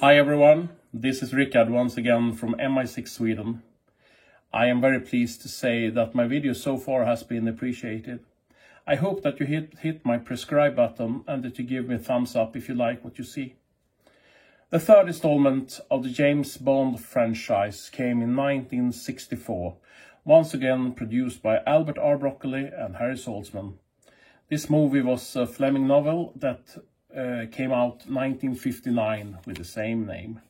Hi everyone, this is Rickard once again from MI6 Sweden. I am very pleased to say that my video so far has been appreciated. I hope that you hit my prescribe button and that you give me a thumbs up if you like what you see. The third installment of the James Bond franchise came in 1964, once again produced by Albert R. Broccoli and Harry Saltzman. This movie was a Fleming novel that came out 1959 with the same name.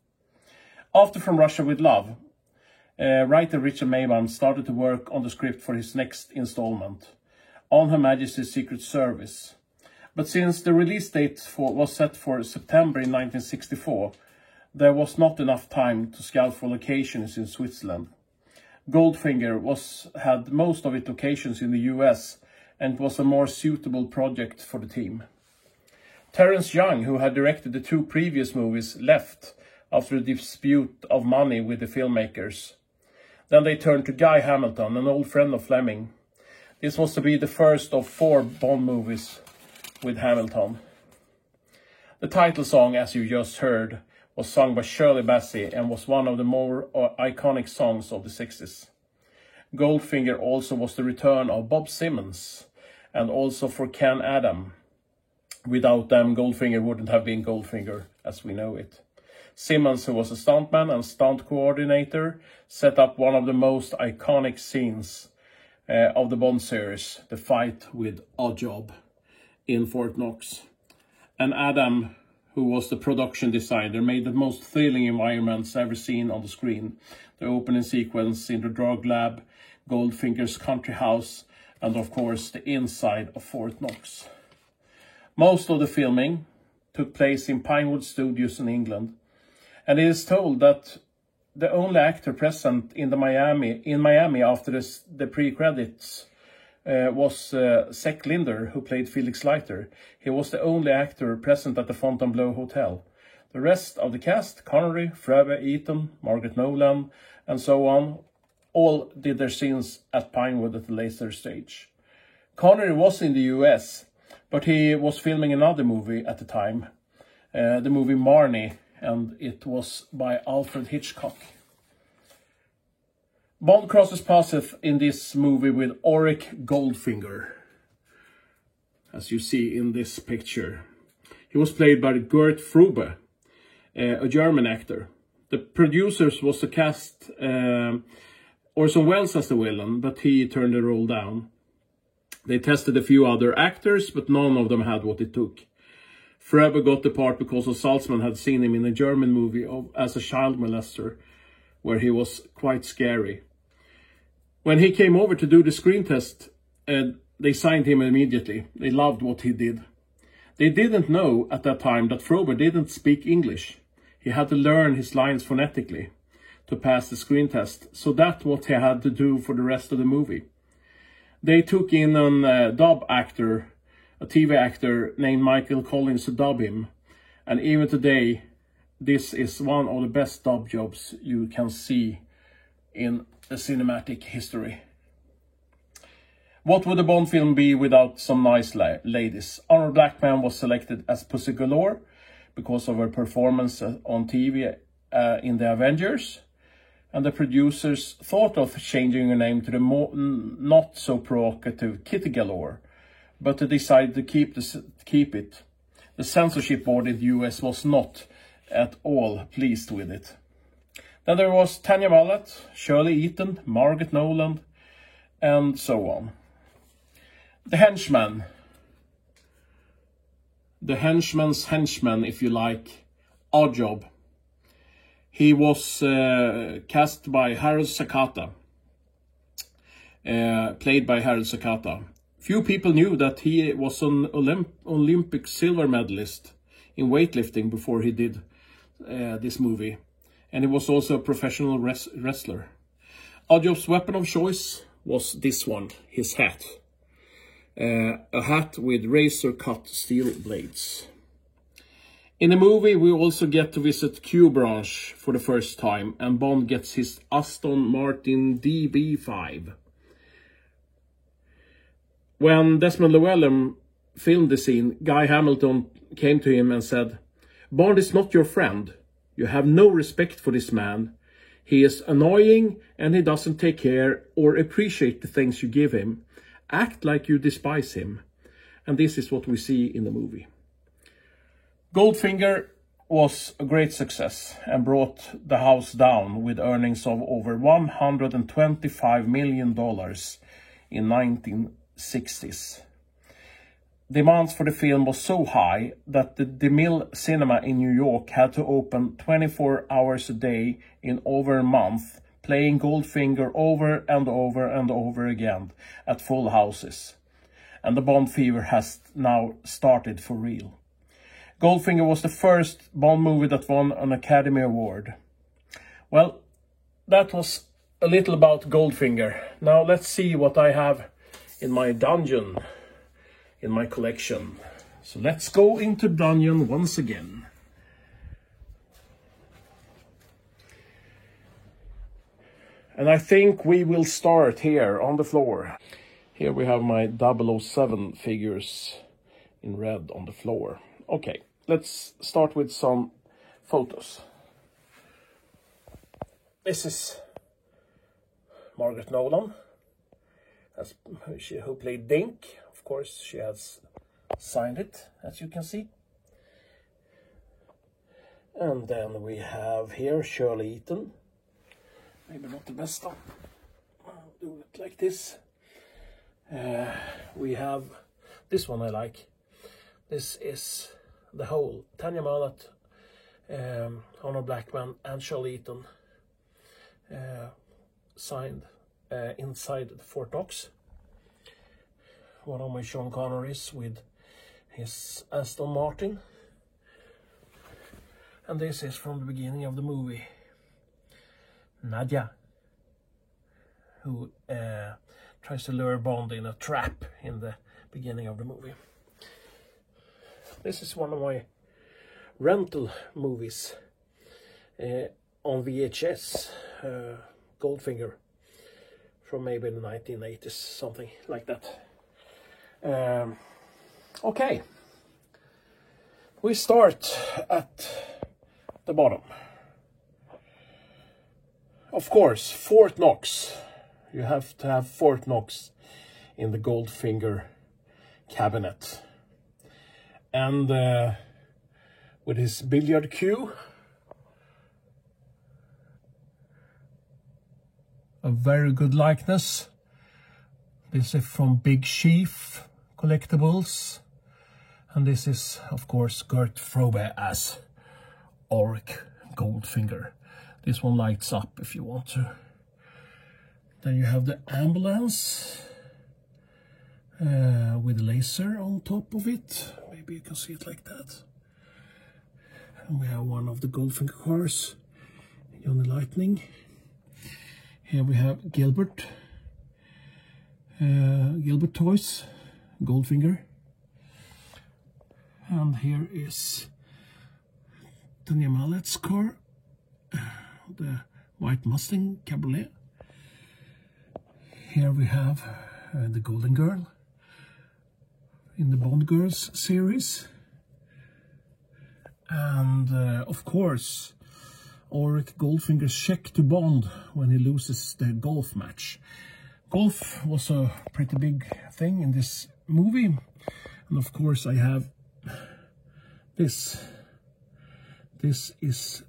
After From Russia with Love, writer Richard Maibaum started to work on the script for his next installment, On Her Majesty's Secret Service. But since the release date was set for September in 1964, there was not enough time to scout for locations in Switzerland. Goldfinger had most of its locations in the US, and it was a more suitable project for the team. Terence Young, who had directed the two previous movies, left after a dispute of money with the filmmakers. Then they turned to Guy Hamilton, an old friend of Fleming. This was to be the first of 4 Bond movies with Hamilton. The title song, as you just heard, was sung by Shirley Bassey and was one of the more iconic songs of the 60s. Goldfinger also was the return of Bob Simmons and also for Ken Adam. Without them, Goldfinger wouldn't have been Goldfinger as we know it. Simmons, who was a stuntman and stunt coordinator, set up one of the most iconic scenes of the Bond series, the fight with Oddjob in Fort Knox. And Adam, who was the production designer, made the most thrilling environments ever seen on the screen. The opening sequence in the drug lab, Goldfinger's country house, and of course the inside of Fort Knox. Most of the filming took place in Pinewood Studios in England, and it is told that the only actor present in Miami after the pre-credits was Zach Linder, who played Felix Leiter. He was the only actor present at the Fontainebleau Hotel. The rest of the cast, Connery, Phoebe, Eaton, Margaret Nolan, and so on, all did their scenes at Pinewood at a later stage. Connery was in the US, but he was filming another movie at the time, the movie Marnie, and it was by Alfred Hitchcock. Bond crosses paths in this movie with Auric Goldfinger, as you see in this picture. He was played by Gert Frube, a German actor. The producers was to cast Orson Welles as the villain, but he turned the role down. They tested a few other actors, but none of them had what it took. Frebe got the part because Saltzman had seen him in a German movie as a child molester, where he was quite scary. When he came over to do the screen test, they signed him immediately. They loved what he did. They didn't know at that time that Frebe didn't speak English. He had to learn his lines phonetically to pass the screen test, so that's what he had to do for the rest of the movie. They took in a dub actor, a TV actor named Michael Collins to dub him. And even today, this is one of the best dub jobs you can see in the cinematic history. What would a Bond film be without some nice ladies? Honor Blackman was selected as Pussy Galore because of her performance on TV in The Avengers. And the producers thought of changing her name to the not so provocative Kitty Galore, but they decided to keep it. The censorship board in the US was not at all pleased with it. Then there was Tanya Mallet, Shirley Eaton, Margaret Nolan, and so on. The henchman. The henchman's henchman, if you like, Oddjob. He was cast by Harold Sakata, played by Harold Sakata. Few people knew that he was an Olympic silver medalist in weightlifting before he did this movie. And he was also a professional wrestler. Oddjob's weapon of choice was this one, his hat. A hat with razor-cut steel blades. In the movie, we also get to visit Q Branch for the first time, and Bond gets his Aston Martin DB5. When Desmond Llewellyn filmed the scene, Guy Hamilton came to him and said, "Bond is not your friend. You have no respect for this man. He is annoying and he doesn't take care or appreciate the things you give him. Act like you despise him. And this is what we see in the movie. Goldfinger was a great success and brought the house down with earnings of over $125 million in 1960s. Demands for the film was so high that the DeMille Cinema in New York had to open 24 hours a day in over a month, playing Goldfinger over and over and over again at full houses. And the Bond fever has now started for real. Goldfinger was the first Bond movie that won an Academy Award. Well, that was a little about Goldfinger. Now let's see what I have in my dungeon, in my collection. So let's go into dungeon once again. And I think we will start here on the floor. Here we have my 007 figures in red on the floor. Okay, let's start with some photos. This is Margaret Nolan, who played Dink. Of course, she has signed it, as you can see. And then we have here Shirley Eaton. Maybe not the best one. I'll do it like this. We have this one I like. This is the whole Tanya Mallet, Honor Blackman and Shirley Eaton signed inside the Fort Knox. One of my Sean Connerys with his Aston Martin. And this is from the beginning of the movie. Nadia, who tries to lure Bond in a trap in the beginning of the movie. This is one of my rental movies on VHS, Goldfinger, from maybe the 1980s, something like that. Okay, we start at the bottom. Of course, Fort Knox. You have to have Fort Knox in the Goldfinger cabinet. And with his billiard cue, a very good likeness. This is from Big Chief Collectibles. And this is, of course, Gert Frobe as Auric Goldfinger. This one lights up if you want to. Then you have the ambulance with a laser on top of it. Maybe you can see it like that. And we have one of the Goldfinger cars, Johnny Lightning. Here we have Gilbert. Gilbert Toys, Goldfinger. And here is Tanya Mallet's car, the White Mustang Cabriolet. Here we have the Golden Girl in the Bond Girls series. And of course, Auric Goldfinger's check to Bond when he loses the golf match. Golf was a pretty big thing in this movie. And of course I have this. This is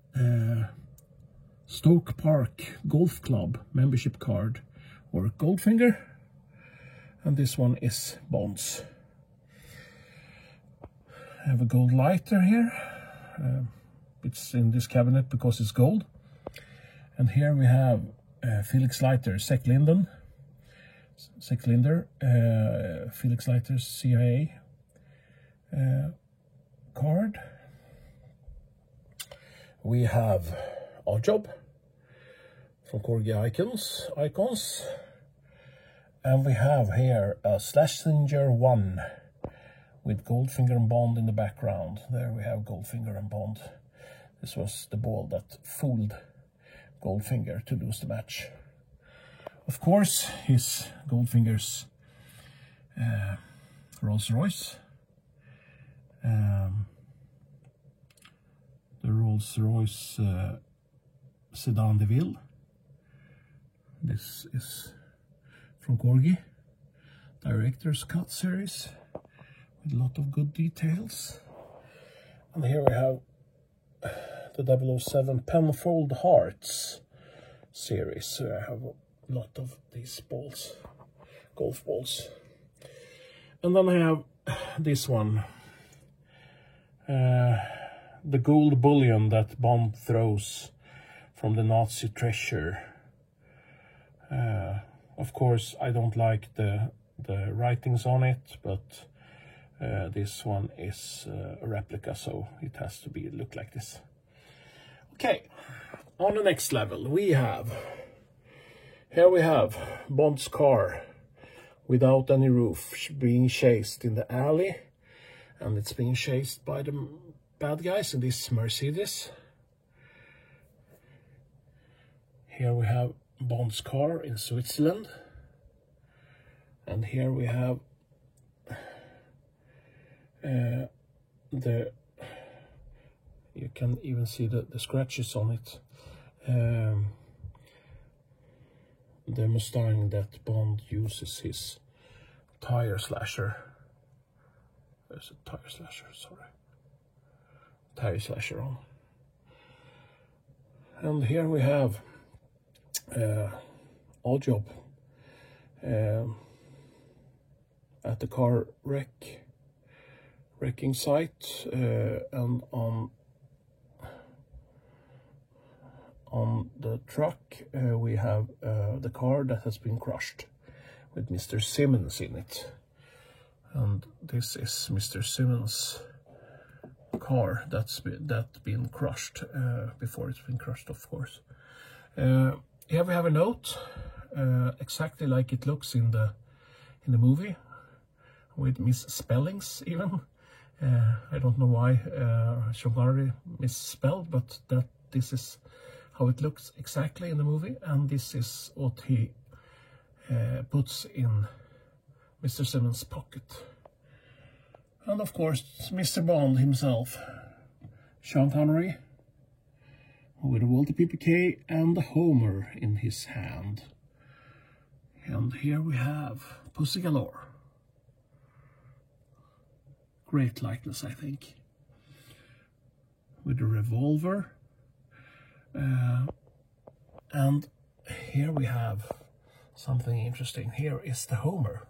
Stoke Park Golf Club membership card, or Goldfinger. And this one is Bond's. I have a gold lighter here. It's in this cabinet because it's gold. And here we have Felix Leiter, Sec Linder, Felix Leiter's CIA card. We have Oddjob from Corgi Icons. And we have here a Schlesinger 1 with Goldfinger and Bond in the background. There we have Goldfinger and Bond. This was the ball that fooled Goldfinger to lose the match. Of course, his Goldfinger's Rolls Royce. The Rolls-Royce Sedan DeVille. This is from Corgi, Director's Cut series, with a lot of good details. And here we have the 007 Penfold Hearts series. So I have a lot of these balls, golf balls. And then I have this one, the gold bullion that Bond throws from the Nazi treasure. Of course, I don't like the writings on it, but this one is a replica, so it has to look like this. Okay, on the next level here we have Bond's car without any roof being chased in the alley, and it's being chased by the bad guys in this Mercedes. Here we have Bond's car in Switzerland, and here we have you can even see the scratches on it. The Mustang that Bond uses his tire slasher. There's a tire slasher, sorry. Tire slasher on. And here we have Oddjob at the car wrecking site, and on the truck we have the car that has been crushed with Mr. Simmons in it. And this is Mr. Simmons' car that's been crushed before it's been crushed, of course. Here we have a note, exactly like it looks in the movie, with misspellings even. I don't know why Sean Connery misspelled, but this is how it looks exactly in the movie, and this is what he puts in Mr. Simmons' pocket. And of course, Mr. Bond himself, Sean Connery, with a Walther PPK and a Homer in his hand. And here we have Pussy Galore. Great likeness, I think. With a revolver. And here we have something interesting. Here is the Homer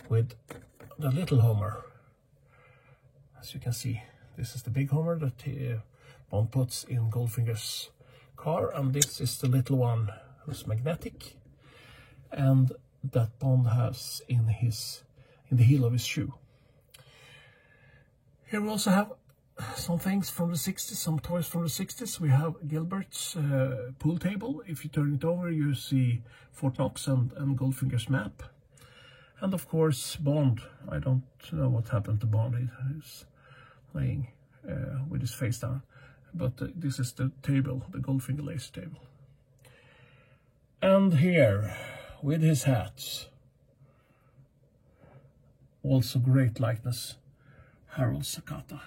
with the little Homer. As you can see, this is the big Homer that Bond puts in Goldfinger's car, and this is the little one who's magnetic, and that Bond has in the heel of his shoe. Here we also have some things from the 60s, some toys from the 60s. We have Gilbert's pool table. If you turn it over, you see Fort Knox and Goldfinger's map. And of course, Bond. I don't know what happened to Bond. He's laying with his face down. But this is the table, the Goldfinger laser table. And here, with his hats, also great likeness, Harold Sakata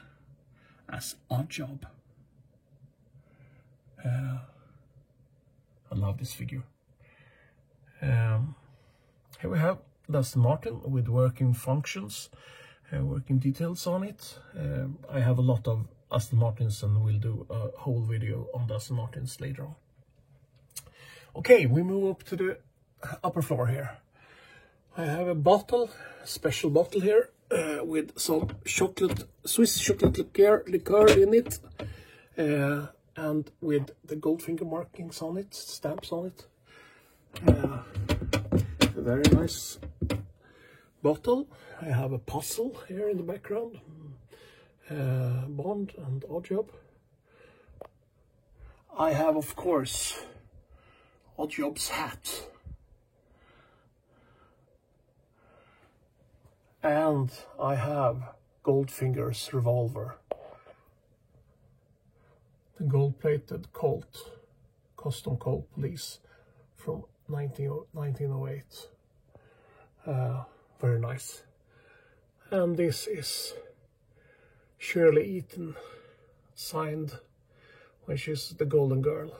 as Oddjob. I love this figure. Here we have Aston Martin with working functions, working details on it. I have a lot of Aston Martins, and we'll do a whole video on the Aston Martins later on. Okay, we move up to the upper floor here. I have a bottle, special bottle here, with some Swiss chocolate liqueur in it, and with the Goldfinger markings on it, stamps on it. A very nice bottle. I have a puzzle here in the background, Bond and Oddjob. I have, of course, Oddjob's hat. And I have Goldfinger's revolver. The gold-plated Colt, Custom Colt Police from 1908. Very nice. And this is Shirley Eaton, signed when she's the golden girl.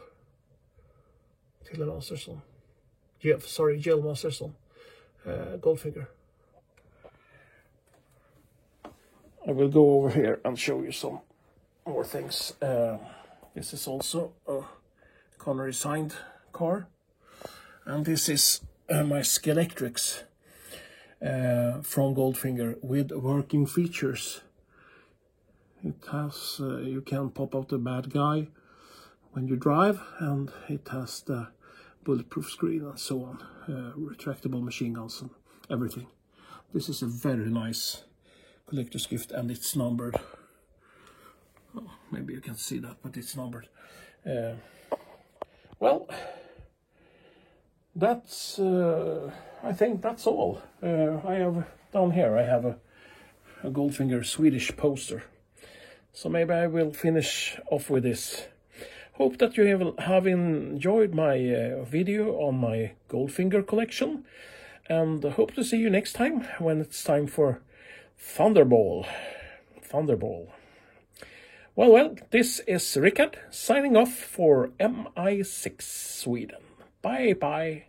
Tilde Masterson. Jill Masterson. Goldfinger. I will go over here and show you some more things. This is also a Connery signed car. And this is my Skeletrix from Goldfinger with working features. It has, you can pop out the bad guy when you drive, and it has the bulletproof screen and so on, retractable machine guns and everything. This is a very nice collector's gift, and it's numbered. Oh, maybe you can see that, but it's numbered. Well, that's I think that's all. I have down here, I have a Goldfinger Swedish poster. So maybe I will finish off with this. Hope that you have enjoyed my video on my Goldfinger collection, and hope to see you next time when it's time for Thunderball. Well, this is Rickard signing off for MI6 Sweden. Bye.